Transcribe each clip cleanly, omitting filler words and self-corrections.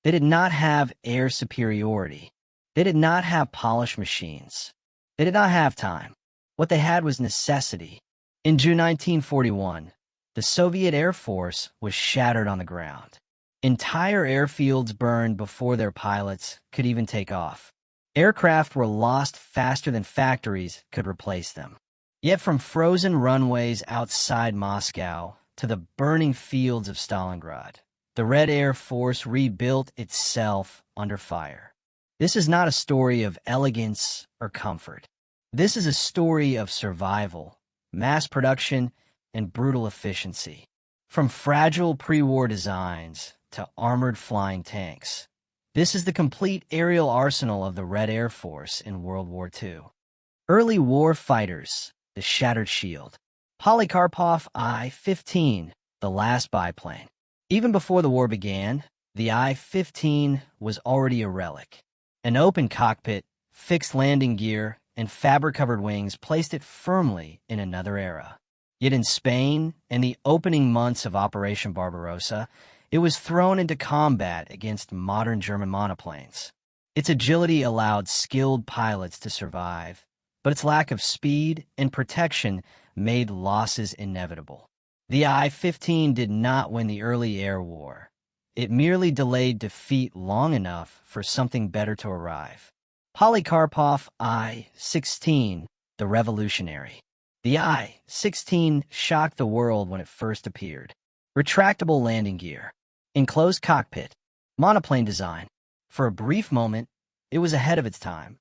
They did not have air superiority. They did not have polished machines. They did not have time. What they had was necessity. In June 1941, the Soviet Air Force was shattered on the ground. Entire airfields burned before their pilots could even take off. Aircraft were lost faster than factories could replace them. Yet from frozen runways outside Moscow to the burning fields of Stalingrad, the Red Air Force rebuilt itself under fire. This is not a story of elegance or comfort. This is a story of survival, mass production, and brutal efficiency. From fragile pre-war designs to armored flying tanks, this is the complete aerial arsenal of the Red Air Force in World War II. Early war fighters, the Shattered Shield. Polikarpov I-15, the last biplane. Even before the war began, the I-15 was already a relic. An open cockpit, fixed landing gear, and fabric-covered wings placed it firmly in another era. Yet in Spain, in the opening months of Operation Barbarossa, it was thrown into combat against modern German monoplanes. Its agility allowed skilled pilots to survive, but its lack of speed and protection made losses inevitable. The I-15 did not win the early air war. It merely delayed defeat long enough for something better to arrive. Polikarpov I-16, the revolutionary. The I-16 shocked the world when it first appeared. Retractable landing gear, enclosed cockpit, monoplane design. For a brief moment, it was ahead of its time.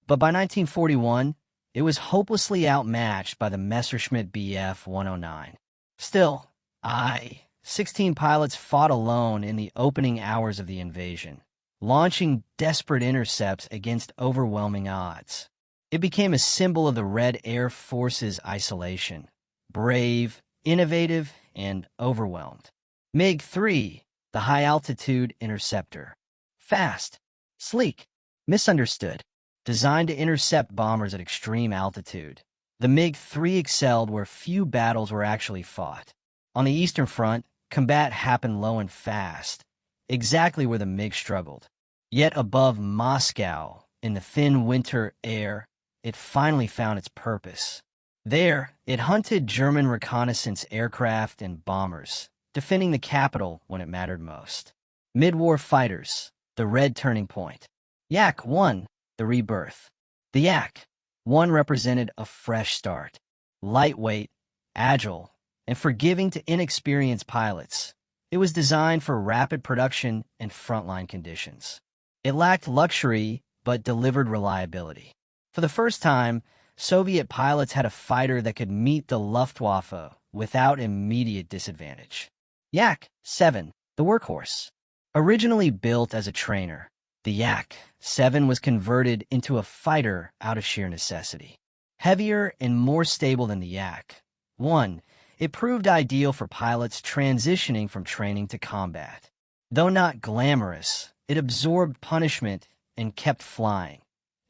But by 1941, it was hopelessly outmatched by the Messerschmitt Bf 109. Still, I-16 pilots fought alone in the opening hours of the invasion, launching desperate intercepts against overwhelming odds. It became a symbol of the Red Air Force's isolation, brave, innovative, and overwhelmed. MiG-3, the high-altitude interceptor. Fast, sleek, misunderstood, designed to intercept bombers at extreme altitude. The MiG-3 excelled where few battles were actually fought. On the Eastern Front, combat happened low and fast, exactly where the MiG struggled. Yet above Moscow, in the thin winter air, it finally found its purpose. There, it hunted German reconnaissance aircraft and bombers, defending the capital when it mattered most. Mid-war fighters, the red turning point. Yak-1, the rebirth. The Yak-1 represented a fresh start. Lightweight, agile, and forgiving to inexperienced pilots, it was designed for rapid production and frontline conditions. It lacked luxury, but delivered reliability. For the first time, Soviet pilots had a fighter that could meet the Luftwaffe without immediate disadvantage. Yak-7, the workhorse. Originally built as a trainer, the Yak-7 was converted into a fighter out of sheer necessity. Heavier and more stable than the Yak-1, it proved ideal for pilots transitioning from training to combat. Though not glamorous, it absorbed punishment and kept flying.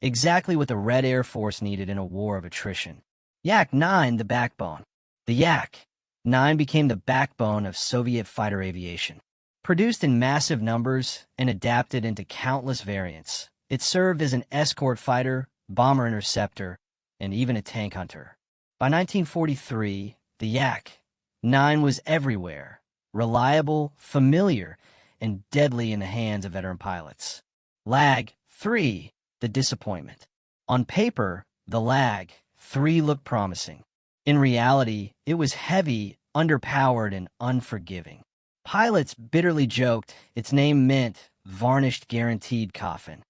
Exactly what the Red Air Force needed in a war of attrition. Yak-9, the backbone. The Yak-9 became the backbone of Soviet fighter aviation. Produced in massive numbers and adapted into countless variants, it served as an escort fighter, bomber interceptor, and even a tank hunter. By 1943, the Yak-9 was everywhere, reliable, familiar, and deadly in the hands of veteran pilots. Lag-3, the disappointment. On paper, the Lag-3 looked promising. In reality, it was heavy, underpowered, and unforgiving. Pilots bitterly joked its name meant varnished guaranteed coffin.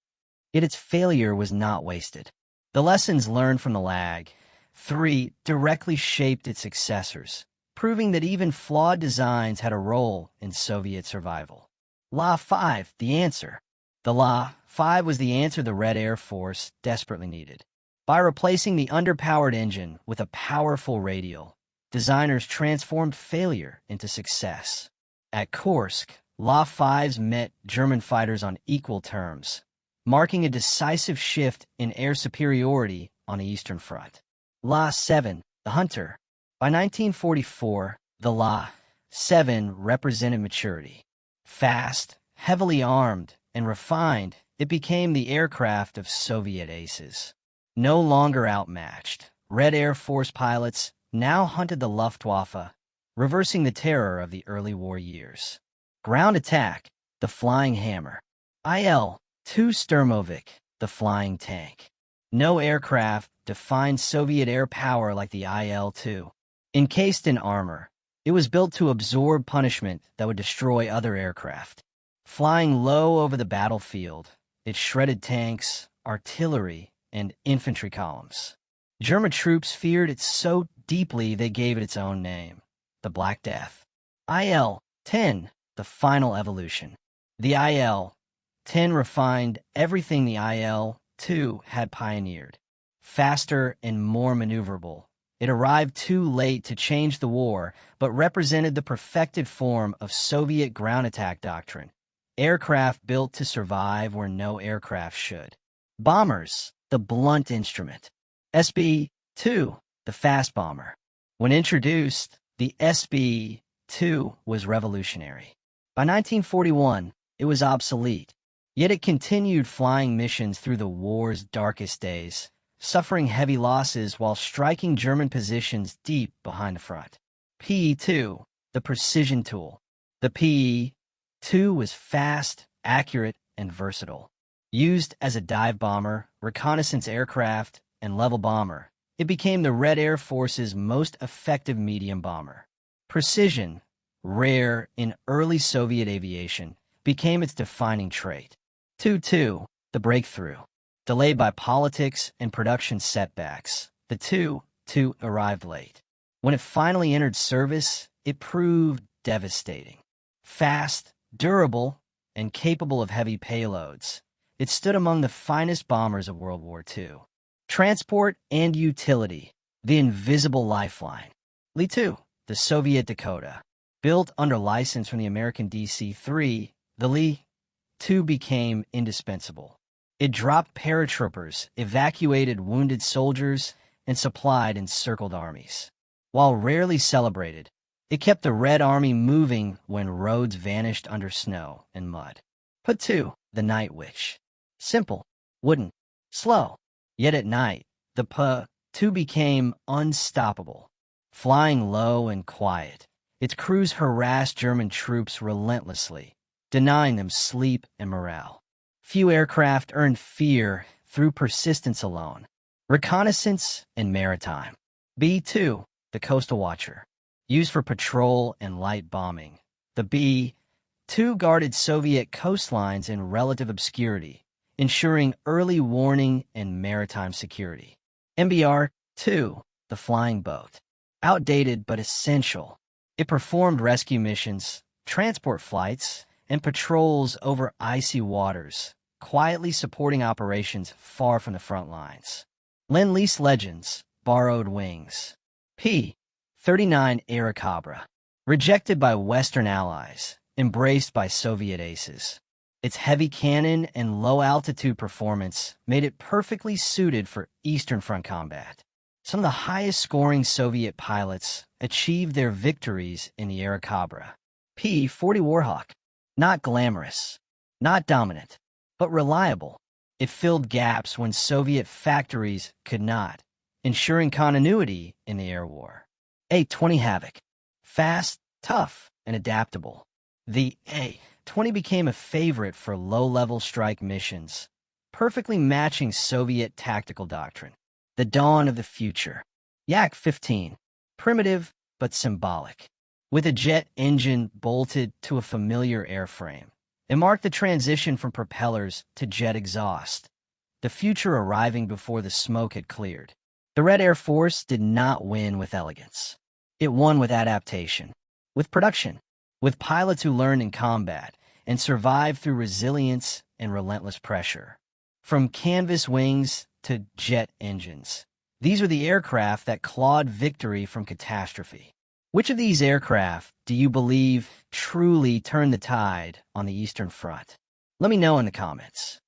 Yet its failure was not wasted. The lessons learned from the Lag-3 directly shaped its successors, proving that even flawed designs had a role in Soviet survival. La-5, the answer. The La-5 was the answer the Red Air Force desperately needed. By replacing the underpowered engine with a powerful radial, designers transformed failure into success. At Kursk, La-5s met German fighters on equal terms, marking a decisive shift in air superiority on the Eastern Front. La-7, the hunter. By 1944, the La-7 represented maturity. Fast, Heavily armed and refined, it became the aircraft of Soviet aces. No longer outmatched, Red Air Force pilots now hunted the Luftwaffe, reversing the terror of the early war years. Ground attack, the flying hammer. Il-2 Sturmovik, the flying tank. No aircraft defined Soviet air power like the Il-2. Encased in armor, it was built to absorb punishment that would destroy other aircraft. Flying low over the battlefield, it shredded tanks, artillery, and infantry columns. German troops feared it so deeply they gave it its own name, the Black Death. Il-10, the final evolution. The Il-10 refined everything the Il-2 had pioneered. Faster and more maneuverable, it arrived too late to change the war, but represented the perfected form of Soviet ground attack doctrine. Aircraft built to survive where no aircraft should. Bombers, the blunt instrument. SB-2, the fast bomber. When introduced, the SB-2 was revolutionary. By 1941, it was obsolete, yet it continued flying missions through the war's darkest days, suffering heavy losses while striking German positions deep behind the front. PE-2, the precision tool. The PE-2 was fast, accurate, and versatile. Used as a dive bomber, reconnaissance aircraft, and level bomber, it became the Red Air Force's most effective medium bomber. Precision, rare in early Soviet aviation, became its defining trait. Tu-2, the breakthrough. Delayed by politics and production setbacks, the Tu-2 arrived late. When it finally entered service, it proved devastating. Fast, durable, and capable of heavy payloads, it stood among the finest bombers of World War II. Transport and utility, the invisible lifeline. Li-2, the Soviet Dakota. Built under license from the American DC-3, the Li-2 became indispensable. It dropped paratroopers, evacuated wounded soldiers, and supplied encircled armies. While rarely celebrated, it kept the Red Army moving when roads vanished under snow and mud. P-2, the Night Witch. Simple, wooden, slow. Yet at night, the P-2 became unstoppable. Flying low and quiet, its crews harassed German troops relentlessly, denying them sleep and morale. Few aircraft earned fear through persistence alone. Reconnaissance and maritime. B-2, the Coastal Watcher. Used for patrol and light bombing, the B-2 guarded Soviet coastlines in relative obscurity, ensuring early warning and maritime security. MBR-2, the Flying Boat. Outdated but essential, it performed rescue missions, transport flights, and patrols over icy waters, quietly supporting operations far from the front lines. Lend-Lease Legends, Borrowed Wings. P-39 Airacobra. Rejected by Western allies, embraced by Soviet aces. Its heavy cannon and low-altitude performance made it perfectly suited for Eastern Front combat. Some of the highest-scoring Soviet pilots achieved their victories in the Airacobra. P-40 Warhawk. Not glamorous, not dominant, but reliable. It filled gaps when Soviet factories could not, ensuring continuity in the air war. A-20 Havoc. Fast, tough, and adaptable. The A-20 became a favorite for low-level strike missions, perfectly matching Soviet tactical doctrine. The dawn of the future. Yak-15. Primitive, but symbolic. With a jet engine bolted to a familiar airframe, it marked the transition from propellers to jet exhaust, the future arriving before the smoke had cleared. The Red Air Force did not win with elegance. It won with adaptation, with production, with pilots who learned in combat and survived through resilience and relentless pressure. From canvas wings to jet engines, these are the aircraft that clawed victory from catastrophe. Which of these aircraft do you believe truly turned the tide on the Eastern Front? Let me know in the comments.